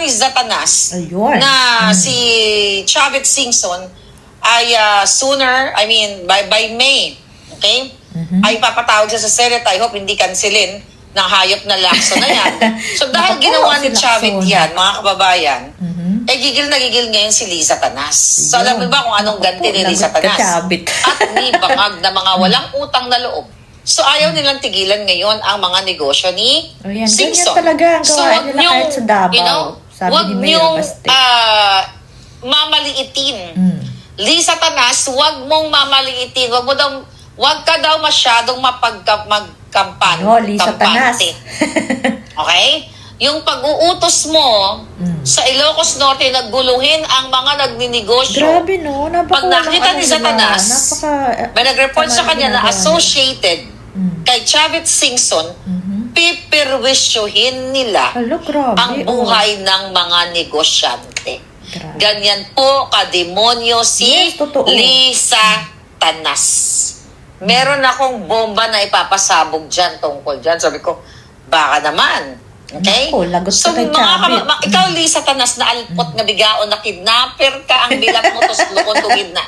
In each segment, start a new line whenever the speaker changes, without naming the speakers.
ni Satanas
Ayun.
na si Chavit Singson ay by May, okay? Ay papatawag siya sa Senate. I hope hindi kansilin ng hayop na Lacson na yan. So dahil ginawa ni Chavit yan, mga kababayan, gigil na gigil ngayon si Liza Tanas. So alam mo ba kung anong ganti ni Liza Tanas? At ni bangag na mga walang utang na loob. So ayaw nilang tigilan ngayon ang mga negosyo ni Singson.
Ganyan talaga ang gawain nila kahit sa Davao.
Huwag niyong mamaliitin. Liza Tanas, huwag mong mamaliitin. Huwag ka daw masyadong magkampante.
Liza Tanas.
Okay? Yung pag-uutos mo sa Ilocos Norte, nagguluhin ang mga nagninegosyo.
Grabe no,
pag nakita ni Satanas, may nag-report sa kanya na associated kay Chavit Singson, pipirwisyuhin nila ang buhay ng mga negosyante. Ganyan po kademonyo si Liza Tanas. Meron akong bomba na ipapasabog dyan tungkol dyan. Sabi ko, baka naman. Okay? So, ikaw, Liza Tanas, na alpot nga bigaon na kidnapper ka, ang bilat mo tos lukon tugid na.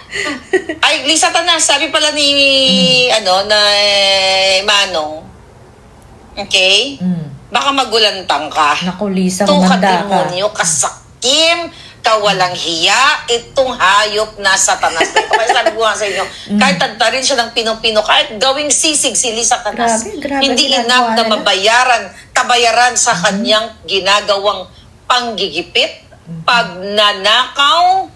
Ay, Liza Tanas, sabi pala ni, Manong, okay? Baka magulantang ka.
Naku, Liza,
maganda ka. Demonyo, kasakim, kawalang hiya, itong hayop na Satanas. Kaya sabi ko nga sa inyo, kahit tanta rin siya ng pino-pino, kahit gawing sisig si Liza Tanas, hindi enough na kabayaran sa kanyang ginagawang panggigipit, pagnanakaw.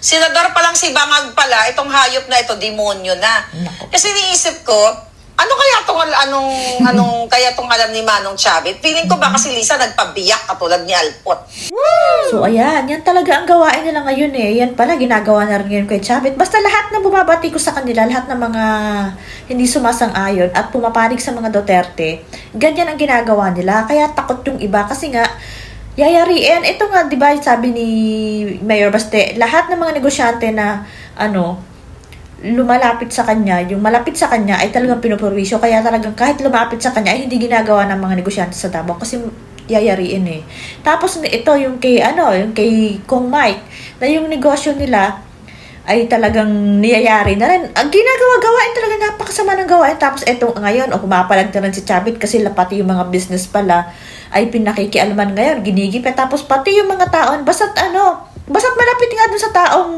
Senador pa lang si Bangag pala, itong hayop na ito, demonyo na. Kasi iniisip ko, ano kaya tong alam ni Manong Chavit? Feeling ko ba kasi Liza nagpabiyak katulad ni Alpot.
So ayan, yan talaga ang gawain nila ngayon eh. Yan pala ginagawa na rin ngayon kay Chavit. Basta lahat na bumabati ko sa kanila, lahat ng mga hindi sumasang-ayon at pumapanig sa mga Duterte, ganyan ang ginagawa nila. Kaya takot yung iba kasi nga yayariin. Ito nga, di ba, sabi ni Mayor Baste, lahat ng mga negosyante na lumalapit sa kanya, yung malapit sa kanya ay talagang pinupurwisyo. Kaya talagang kahit lumapit sa kanya ay hindi ginagawa ng mga negosyante sa Davao kasi yayariin eh. Tapos ito yung kay Kong Mike, na yung negosyo nila ay talagang niyayari na rin. Ang gawain talaga napakasama ng gawain. Tapos ito ngayon, pumapalag na rin si Chavit kasi pati yung mga business pala ay pinakikialaman ngayon, ginigipit. Tapos pati yung mga taon, basta't malapit nga dun sa taong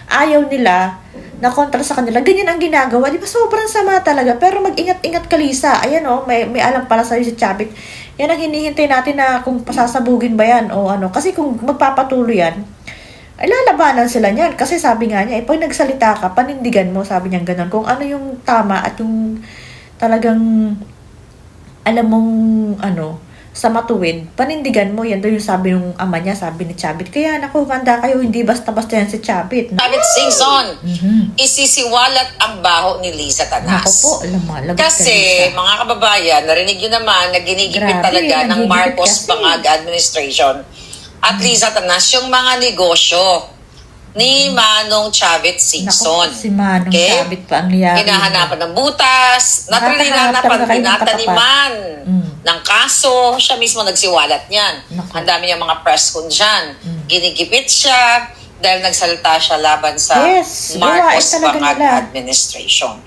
ayaw nila na kontra sa kanila, ganyan ang ginagawa. Di ba sobrang sama talaga? Pero mag-ingat-ingat ka, Liza. Ayan may alam pala sa'yo si Chavit. Yan ang hinihintay natin na kung pasasabugin ba yan o ano. Kasi kung magpapatuloy yan, ay lalabanan sila niyan. Kasi sabi nga niya, pag nagsalita ka, panindigan mo, sabi niya ganun. Kung ano yung tama at yung talagang alam mong sa matuwid, panindigan mo. Yan daw yung sabi ng ama niya, sabi ni Chavit. Kaya naku, handa kayo, hindi basta-basta yan si Chavit.
Chavit Singson, isisiwalat ang baho ni Liza Tanas.
Naku po,
kasi mga kababayan, narinig nyo naman na ginigipit talaga ng Marcos Bangag administration at Liza Tanas yung mga negosyo ni Manong Chavit Singson.
Naku, si Manong Chavit pa ang niyari.
Hinahanapan ng butas, tinataniman ng kaso, siya mismo nagsiwalat niyan. Ang dami niyang mga press con dyan. Ginigipit siya dahil nagsalita siya laban sa Marcos Bangag administration.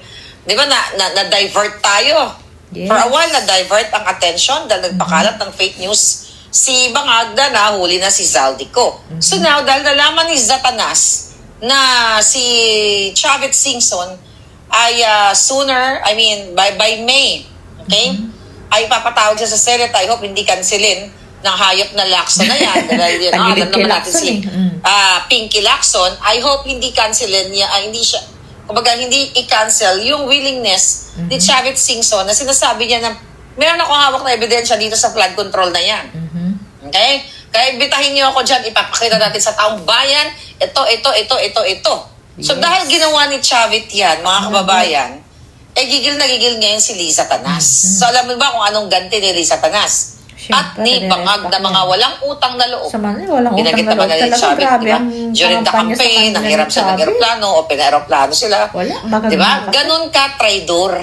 Di ba, na-divert tayo. For a while, na-divert ang attention dahil nagpakalat ng fake news si Bangag na nahuli na si Zaldico. So now, dahil nalaman ni Satanas na si Chavit Singson ay by May, okay? Ay papatawag siya sa Senate. I hope hindi kansilin ng hayop na Lacson na yan. Dahil alam naman natin si Pinky Lacson. I hope hindi kansilin niya, hindi i-cancel yung willingness ni Chavit Singson na sinasabi niya na meron ako hawak na ebidensya dito sa flood control na yan. Okay? Kaya imbitahin niyo ako dyan, ipapakita natin sa taong bayan, ito. So dahil ginawa ni Chavit yan, mga kababayan, gigil na gigil ngayon si Liza Tanas. So alam mo ba kung anong ganti ni Liza Tanas? At ni bangag na mga walang utang na loob. Binagit naman na ni Chavit, diba? During the campaign, nanghiram siya ng aeroplano o pina-aeroplano sila. Diba? Ganon ka, traidor.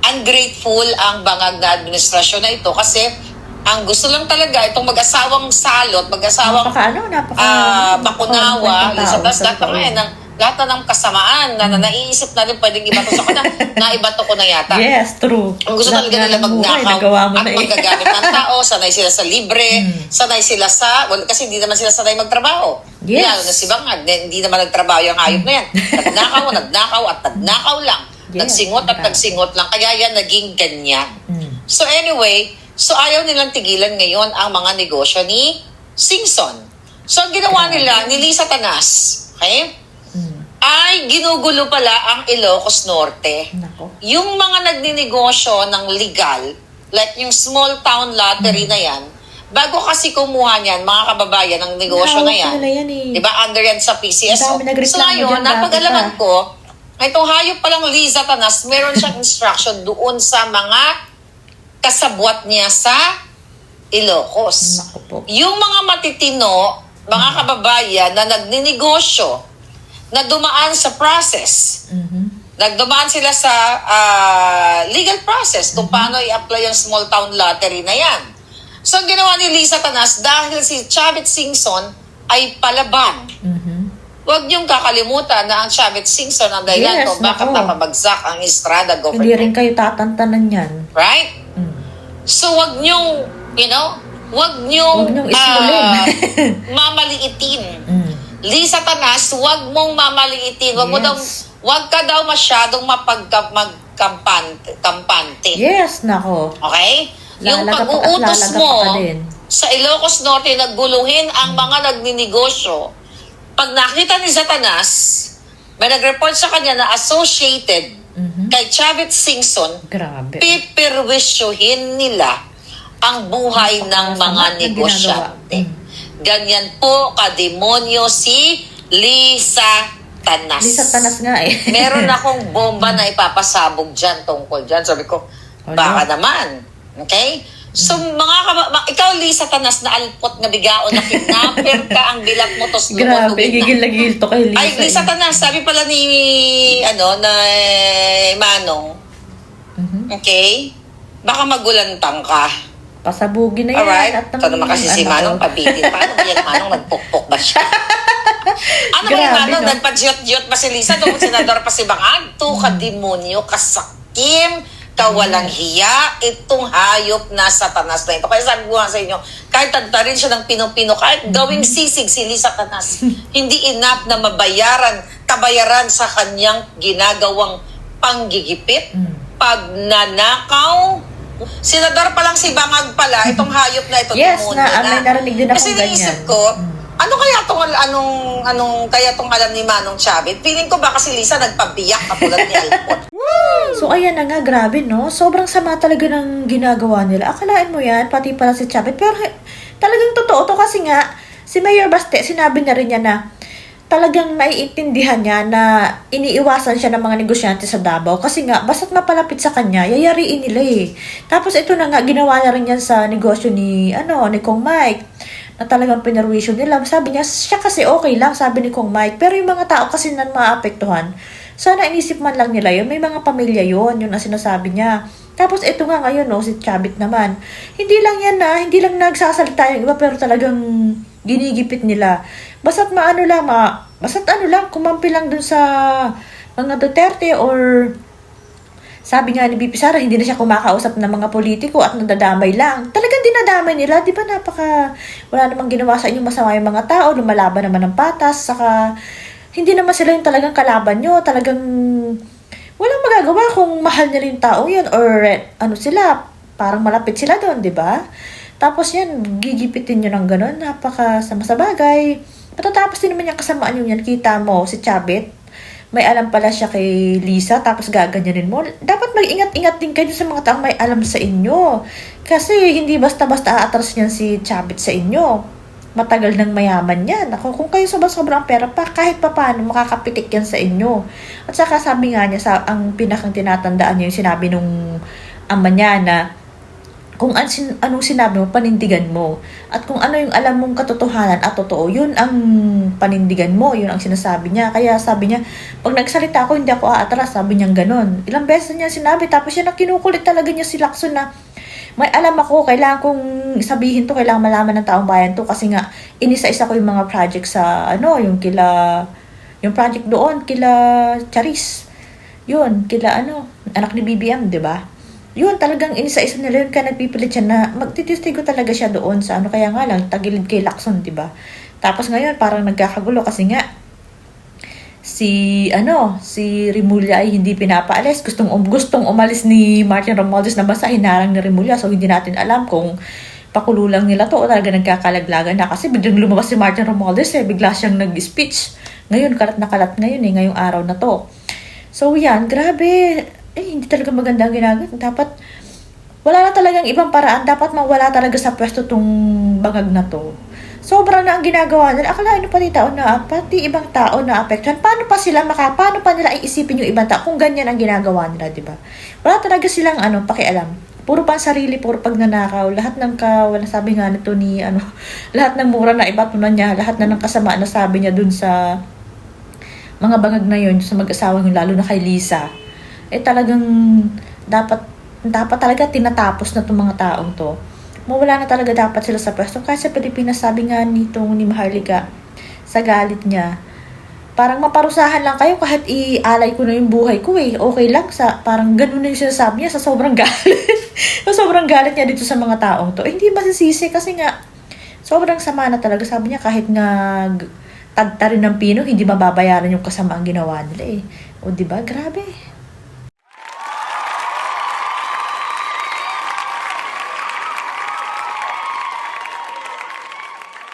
Ungrateful ang bangag na administrasyon na ito kasi Ang gusto lang talaga, itong mag-asawang salot, mag-asawang bakunawa, lahat na ng kasamaan na naiisip na rin pwedeng ibato sa kanya, naibato ko na yata.
Yes, true.
Ang gusto talaga nila magnakaw at magagamit ng tao, sanay sila sa libre, sanay sila sa, kasi hindi naman sila sanay magtrabaho.
Yes.
Lalo na si Bangag, hindi naman nagtrabaho yung hayop na yan. Nagnakaw at nagnakaw lang. Yes. Nagsingot lang. Kaya yan naging ganyan. So anyway, ayaw nilang tigilan ngayon ang mga negosyo ni Singson. So ang ginawa nila, ni Lisa Tanas, okay? Ay ginugulo pala ang Ilocos Norte.
Nako.
Yung mga nagninegosyo ng legal, like yung small town lottery na yan, bago kasi kumuha niyan, mga kababayan, ng negosyo na yan, diba, under yan sa PCSO. So ngayon, napag-alaman ko, itong hayop palang Liza Tanas, meron siyang instruction doon sa mga kasabwat niya sa Ilocos. Yung mga matitino, mga kababayan na nagninegosyo, na dumaan sa process. Nagdumaan sila sa legal process kung paano i-apply yung small town lottery na yan. So, ang ginawa ni Lisa Tanas, dahil si Chavit Singson ay palaban. Huwag niyong kakalimutan na ang Chavit Singson ang dahilan kung bakit napabagsak ang Estrada government.
Hindi rin kayo tatantanan yan.
Right? So, huwag niyong, huwag niyong mamaliitin. Lisa Tanas, huwag mong mamaliitin. Huwag ka daw masyadong magkampante.
Yes, nako.
Okay? Yung pag-uutos mo sa Ilocos Norte, nagguluhin ang mga nagninegosyo. Pag nakita ni Satanas, may nag-report sa kanya na associated kay Chavit Singson, pipirwisyuhin nila ang buhay ng mga negosyante. Ganyan po kademonyo si Lisa Tanas.
Lisa Tanas nga eh.
Meron akong bomba na ipapasabog dyan tungkol dyan. Sabi ko, baka naman. Okay? So, ikaw Lisa Tanas na alpot na bigaon na kidnapper ka, ang bilat mo tos
grabe, gigil-gigil to kay Lisa.
Ay, Lisa Tanas, sabi pala ni, Manong, okay? Baka magulantang ka.
Pasabugin na yan.
Alright. Ito naman kasi si Manong pabitin. Paano ba yan, Manong? Nagpukpok ba siya? Ano ba yung Manong? No? Nagpa-jiyot-jiyot ba si Lisa? Doon senador pa si Bangag? Ka-demonyo, kasakim, kawalang hiya, itong hayop na Satanas na ito. Kaya sabi ko nga sa inyo, kahit tagta rin siya ng pino-pino, kahit gawing sisig si Lisa Tanas, hindi enough na kabayaran sa kanyang ginagawang panggigipit, pagnanakaw. Senador pa lang si Bangag pala, itong hayop na ito.
Yes, may narinig din ako
kasi
ganyan.
naisip ko, ano kaya itong alam ni Manong Chavit? Feeling ko ba kasi Lisa nagpabiyak katulad ni Alpot.
So ayan na nga, grabe no? Sobrang sama talaga ng ginagawa nila. Akalain mo yan, pati pala si Chavit. Pero talagang totoo to kasi nga, si Mayor Baste, sinabi na rin niya na talagang naiintindihan niya na iniiwasan siya ng mga negosyante sa Davao kasi nga, basta't mapalapit sa kanya, yayariin nila eh. Tapos ito na nga, ginawa na rin yan sa negosyo ni Kong Mike, na talagang pinarwisyo nila. Sabi niya, siya kasi okay lang, sabi ni Kong Mike, pero yung mga tao kasi na maapektuhan, sana inisip man lang nila yun, may mga pamilya yun ang sinasabi niya. Tapos ito nga ngayon, si Chavit naman, hindi lang nagsasalita yung iba, pero talagang ginigipit nila. Basta't kumampi lang dun sa mga Duterte or sabi nga ni BP Sara, hindi na siya kumakausap ng mga politiko at nadadamay lang. Talagang dinadamay nila, di ba wala namang ginawa sa inyo masama yung mga tao, lumalaban naman ng patas, saka hindi naman sila yung talagang kalaban nyo, talagang walang magagawa kung mahal nila yung tao yun or sila, parang malapit sila doon, di ba? Tapos yan, gigipitin nyo ng gano'n, napakasama sa bagay. Patatapos din naman yung kasamaan yung yan, kita mo, si Chavit, may alam pala siya kay Lisa, tapos gaganyanin mo. Dapat mag-ingat-ingat din kayo sa mga taong may alam sa inyo. Kasi hindi basta-basta aatras niyan si Chavit sa inyo. Matagal nang mayaman yan. Kung kayo sobrang pera pa, kahit pa paano, makakapitik yan sa inyo. At saka sabi nga niya, ang pinakang tinatandaan niya yung sinabi nung ama niya na, kung anong sinabi mo, panindigan mo. At kung ano yung alam mong katotohanan at totoo, yun ang panindigan mo, yun ang sinasabi niya. Kaya sabi niya, pag nagsalita ako, hindi ako aatras, sabi niya ganon. Ilang beses niya sinabi, tapos siya na kinukulit talaga niya si Lacson na, may alam ako, kailangan kong sabihin to, kailangan malaman ng taong bayan to kasi nga inisa-isa ko yung mga project sa yung project doon kila Charis. Yun, kila anak ni BBM, 'di ba? Yun, talagang inisa-isa nila yun, kaya nagpipilit siya na magtitistigo talaga siya doon sa kaya nga lang tagilid kay Lacson, 'di ba? Tapos ngayon parang nagkakagulo kasi nga si Remulla ay hindi pinapaalis. Gustong umalis ni Martin Romualdez na basta hinarang ni Remulla. So hindi natin alam kung pakulo lang nila to o talaga nagkakalaglagan na kasi biglang lumabas si Martin Romualdez bigla siyang nag-speech. Ngayon, kalat na kalat ngayon ngayong araw na to. So yan, grabe. Hindi talaga maganda ang ginagawa. Dapat, wala na talagang ibang paraan. Dapat mawala talaga sa pwesto tong bangag na to. Sobra na ang ginagawa nila. Akalain pati ibang tao na apektuhan. Paano pa nila iisipin yung ibang tao kung ganyan ang ginagawa nila, di ba? Wala talaga silang pakialam. Puro pansarili, puro pagnanakaw. Lahat ng wala sabi nga nito ni lahat ng mura na ibatunan niya, lahat na ng kasama na sabi niya dun sa mga bangag na yun, sa mag-asawang yun, lalo na kay Lisa. Talagang dapat talaga tinatapos na itong mga taong to. Mawala na talaga dapat sila sa pwesto. Kasi sa Pilipinas, sabi nga ni Maharlika, sa galit niya, parang maparusahan lang kayo kahit ialay ko na yung buhay ko Okay lang. Parang ganun na yung sinasabi niya sa sobrang galit. sa sobrang galit niya dito sa mga taong to. Hindi masisisi kasi nga, sobrang sama na talaga. Sabi niya kahit nga tagta rin ng pino, hindi mababayaran yung kasama ang ginawa nila O diba? Grabe.